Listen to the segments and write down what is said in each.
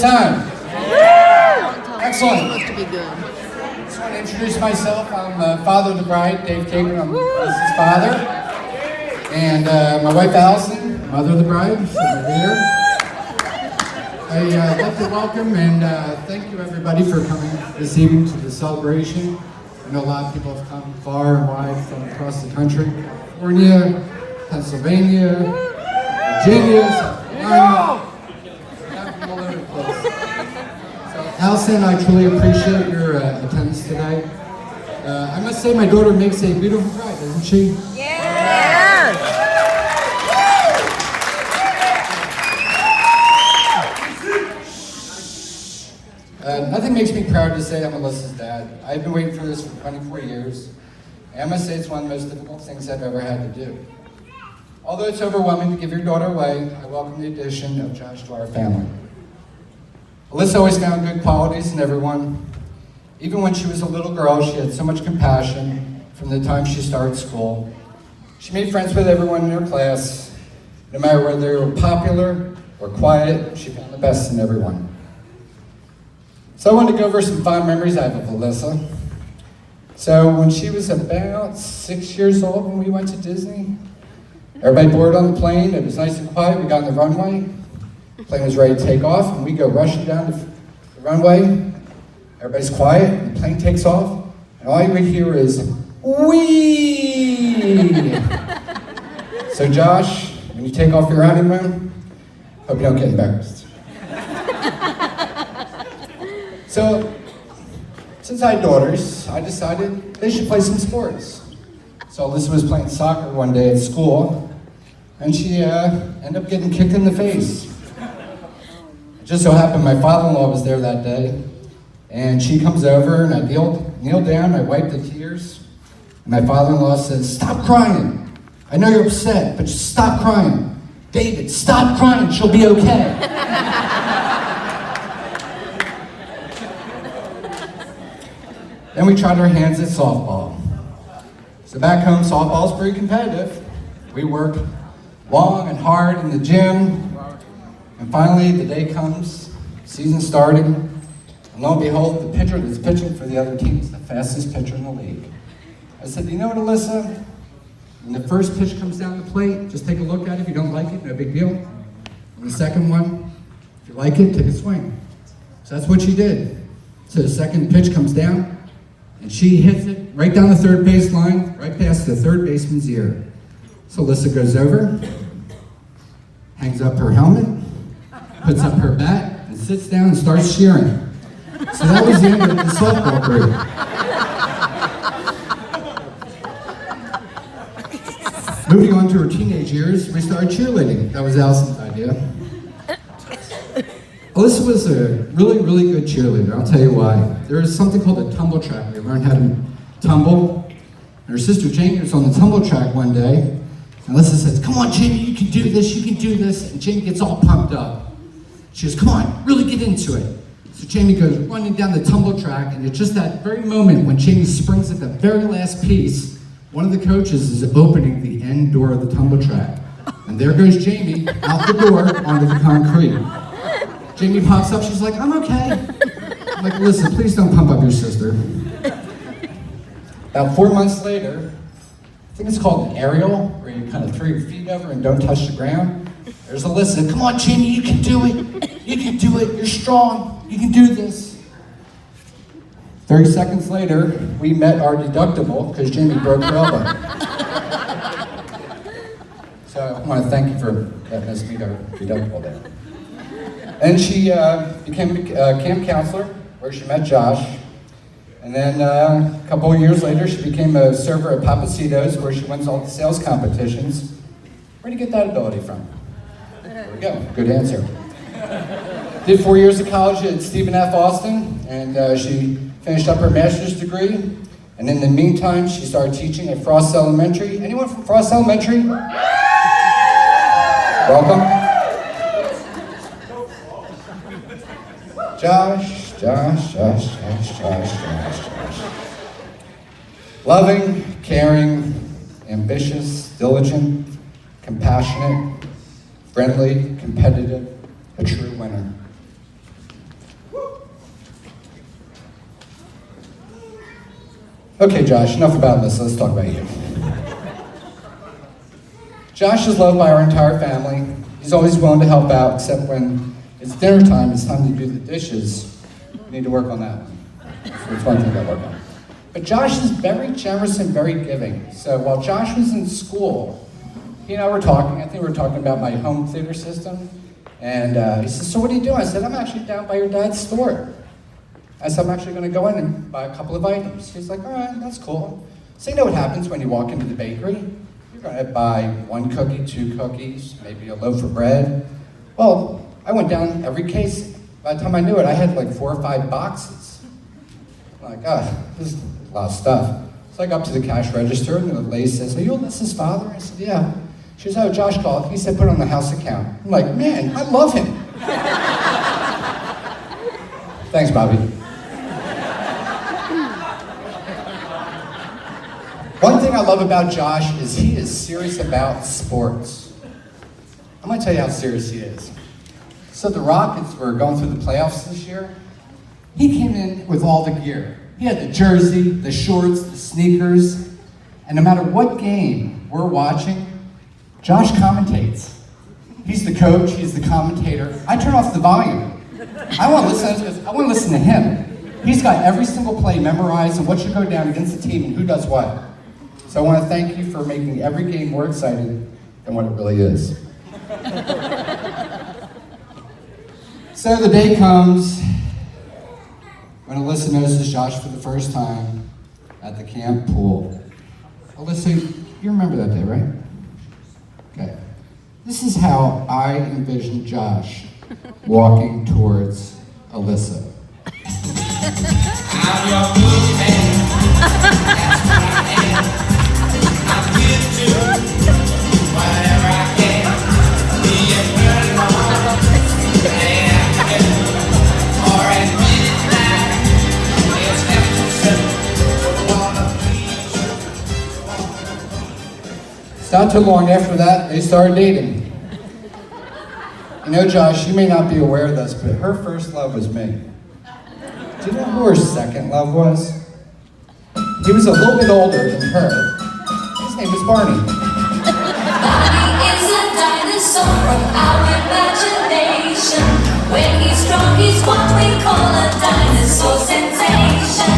time? Excellent. Supposed to be good. I just want to introduce myself. I'm father of the bride, Dave Capen. I'm Alyssa's father. And my wife, Allison, mother of the bride, over here. I'd like to welcome and thank you everybody for coming this evening to the celebration. I know a lot of people have come far and wide from across the country. California, Pennsylvania, Virginia, South Carolina. From all over the place. So, Allison, I truly appreciate your attendance today. I must say my daughter makes a beautiful bride, doesn't she? Yes! Nothing makes me proud to say I'm Alyssa's dad. I've been waiting for this for 24 years. And I must say it's one of the most difficult things I've ever had to do. Although it's overwhelming to give your daughter away, I welcome the addition of Josh to our family. Alyssa always found good qualities in everyone. Even when she was a little girl, she had so much compassion from the time she started school. She made friends with everyone in her class. No matter whether they were popular or quiet, she found the best in everyone. So I wanted to go over some fond memories I have of Alyssa. So when she was about 6 years old when we went to Disney, everybody boarded on the plane, it was nice and quiet, we got on the runway, the plane was ready to take off, and we go rushing down the runway, everybody's quiet, and the plane takes off, and all you would hear is, whee! So Josh, when you take off your honeymoon, hope you don't get embarrassed. So, since I had daughters, I decided they should play some sports. So Alyssa was playing soccer one day at school, and she ended up getting kicked in the face. It just so happened my father-in-law was there that day, and she comes over, and I kneel down, I wipe the tears, and my father-in-law says, "Stop crying. I know you're upset, but just stop crying. David, stop crying, she'll be okay." Then we tried our hands at softball. So back home, softball's pretty competitive. We work long and hard in the gym. And finally, the day comes, season starting, and lo and behold, the pitcher that's pitching for the other team is the fastest pitcher in the league. I said, "You know what, Alyssa? When the first pitch comes down the plate, just take a look at it. If you don't like it, no big deal. And the second one, if you like it, take a swing." So that's what she did. So the second pitch comes down, and she hits it right down the third base line, right past the third baseman's ear. So Alyssa goes over, hangs up her helmet, puts up her bat, and sits down and starts cheering. So that was the end of the softball career. Moving on to her teenage years, we started cheerleading. That was Allison's idea. Alyssa was a really, really good cheerleader. I'll tell you why. There is something called a tumble track. We learned how to tumble. And her sister Jamie was on the tumble track one day. And Alyssa says, "Come on, Jamie, you can do this, you can do this." And Jamie gets all pumped up. She goes, "Come on, really get into it." So Jamie goes running down the tumble track, and it's just that very moment when Jamie springs at the very last piece, one of the coaches is opening the end door of the tumble track. And there goes Jamie out the door onto the concrete. Jamie pops up, she's like, "I'm okay." I'm like, "Listen, please don't pump up your sister." About 4 months later, I think it's called an aerial, where you kind of throw your feet over and don't touch the ground. There's Alyssa, "Come on, Jamie, you can do it. You can do it, you're strong, you can do this." 30 seconds later, we met our deductible because Jamie broke her elbow. So I want to thank you for letting us meet our deductible there. And she became a camp counselor where she met Josh. And then a couple of years later, she became a server at Papacito's where she wins all the sales competitions. Where'd you get that ability from? There we go, good answer. Did 4 years of college at Stephen F. Austin, and she finished up her master's degree. And in the meantime, she started teaching at Frost Elementary. Anyone from Frost Elementary? Welcome. Josh. Loving, caring, ambitious, diligent, compassionate, friendly, competitive, a true winner. Okay, Josh, enough about Alyssa. Let's talk about you. Josh is loved by our entire family. He's always willing to help out, except when it's dinner time, it's time to do the dishes. We need to work on that one. So it's one thing I work on. But Josh is very generous and very giving. So while Josh was in school, he and I were talking. I think we were talking about my home theater system. And he said, so what are you doing? I said, I'm actually down by your dad's store. I said, I'm actually going to go in and buy a couple of items. He's like, all right, that's cool. So you know what happens when you walk into the bakery? You're going to buy 1 cookie, 2 cookies, maybe a loaf of bread. Well, I went down every case. By the time I knew it, I had like 4 or 5 boxes. I'm like, this is a lot of stuff. So I go up to the cash register, and the lady says, are you Alyssa's father? I said, yeah. She says, oh, Josh called. He said, put it on the house account. I'm like, man, I love him. Thanks, Bobby. One thing I love about Josh is he is serious about sports. I'm gonna tell you how serious he is. So the Rockets were going through the playoffs this year. He came in with all the gear. He had the jersey, the shorts, the sneakers, and no matter what game we're watching, Josh commentates. He's the coach, he's the commentator. I turn off the volume. I want to listen to him. He's got every single play memorized and what should go down against the team and who does what. So I want to thank you for making every game more exciting than what it really is. So the day comes when Alyssa notices Josh for the first time at the camp pool. Alyssa, you remember that day, right? Okay. This is how I envision Josh walking towards Alyssa. I'm your blues man. That's what I am. I'm here to do whatever I can. Be a good mom, day after day, or at midnight. It's never too soon to wanna please you. It's not too long after that, they started dating. You know, Josh, you may not be aware of this, but her first love was me. Do you know who her second love was? He was a little bit older than her. His name was Barney. Barney is a dinosaur from our imagination. When he's strong, he's what we call a dinosaur sensation.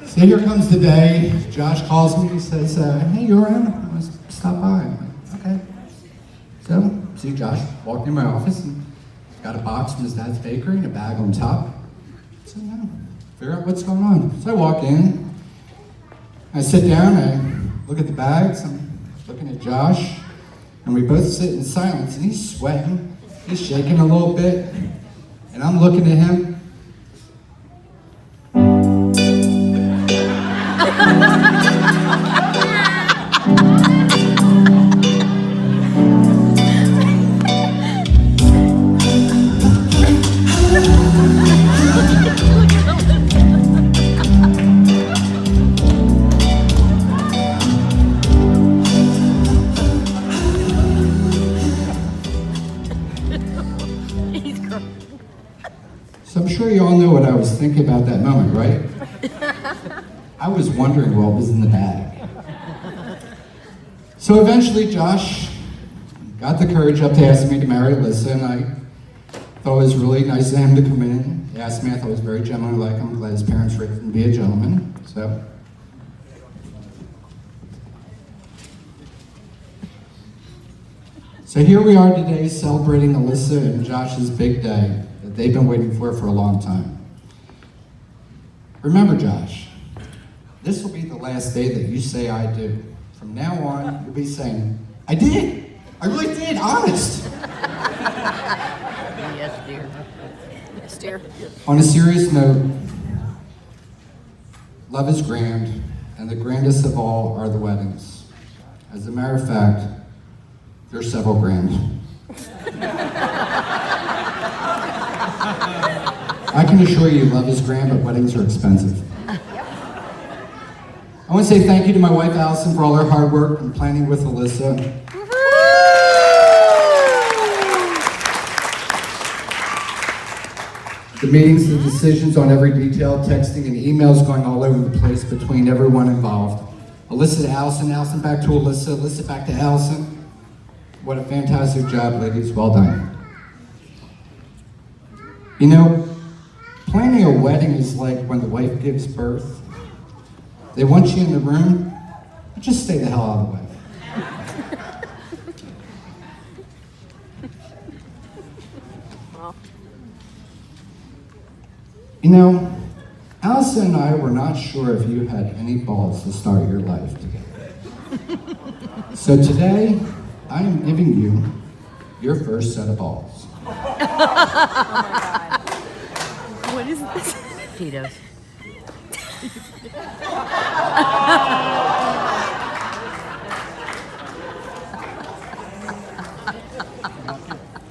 So here comes the day. Josh calls me. He says, hey, you around? I want to stop by. I'm like, okay. So, see Josh walked in my office and got a box from his dad's bakery and a bag on top. So, figure out what's going on. So I walk in, I sit down, I look at the bags, I'm looking at Josh, and we both sit in silence, and he's sweating, he's shaking a little bit, and I'm looking at him. So I'm sure you all know what I was thinking about that moment, right? I was wondering what was in the bag. So eventually Josh got the courage up to ask me to marry Alyssa, and I thought it was really nice of him to come in. He asked me, I thought it was very gentlemanlike. I'm glad his parents raised him to be a gentleman. So here we are today celebrating Alyssa and Josh's big day that they've been waiting for a long time. Remember, Josh, this will be the last day that you say I do. From now on, you'll be saying, I did. I really did, honest. Yes, dear. Yes, dear. On a serious note, love is grand, and the grandest of all are the weddings. As a matter of fact, there's several grand. I can assure you love is grand, but weddings are expensive. I want to say thank you to my wife, Allison, for all her hard work and planning with Alyssa. The meetings, the decisions on every detail, texting and emails going all over the place between everyone involved. Alyssa to Allison, Allison back to Alyssa, Alyssa back to Allison. What a fantastic job, ladies. Well done. You know, planning a wedding is like when the wife gives birth. They want you in the room, but just stay the hell out of the way. You know, Alyssa and I were not sure if you had any balls to start your life together. So today, I am giving you your first set of balls. What is this? Tito's.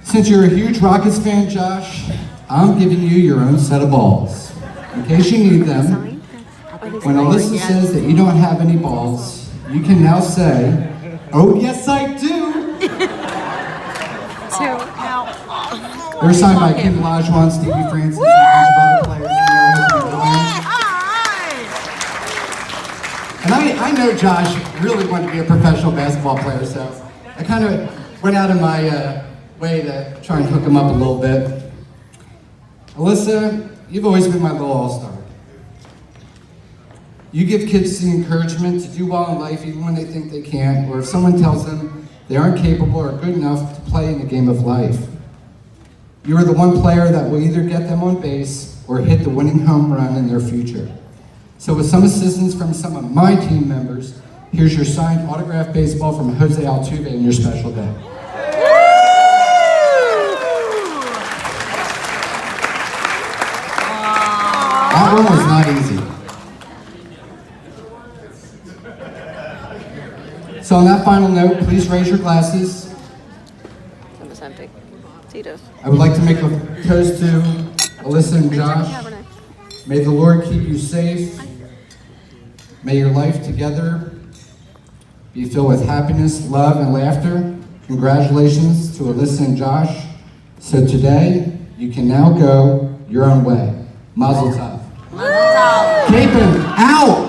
Since you're a huge Rockets fan, Josh, I'm giving you your own set of balls. In case you need them, when Alyssa says that you don't have any balls, you can now say, "Oh, yes, I do." They're signed by Kim Olajuwon, Stevie Francis, and a bunch of other players. And I know Josh really wanted to be a professional basketball player, so I kind of went out of my way to try and hook him up a little bit. Alyssa, you've always been my little all-star. You give kids the encouragement to do well in life even when they think they can't, or if someone tells them they aren't capable or good enough to play in the game of life. You are the one player that will either get them on base or hit the winning home run in their future. So with some assistance from some of my team members, here's your signed autographed baseball from Jose Altuve on your special day. That one was not easy. So on that final note, please raise your glasses. Almost empty. Tito's. I would like to make a toast to Alyssa and Josh. May the Lord keep you safe. May your life together be filled with happiness, love, and laughter. Congratulations to Alyssa and Josh. So today, you can now go your own way. Mazel tov. Mazel tov. Capon, out!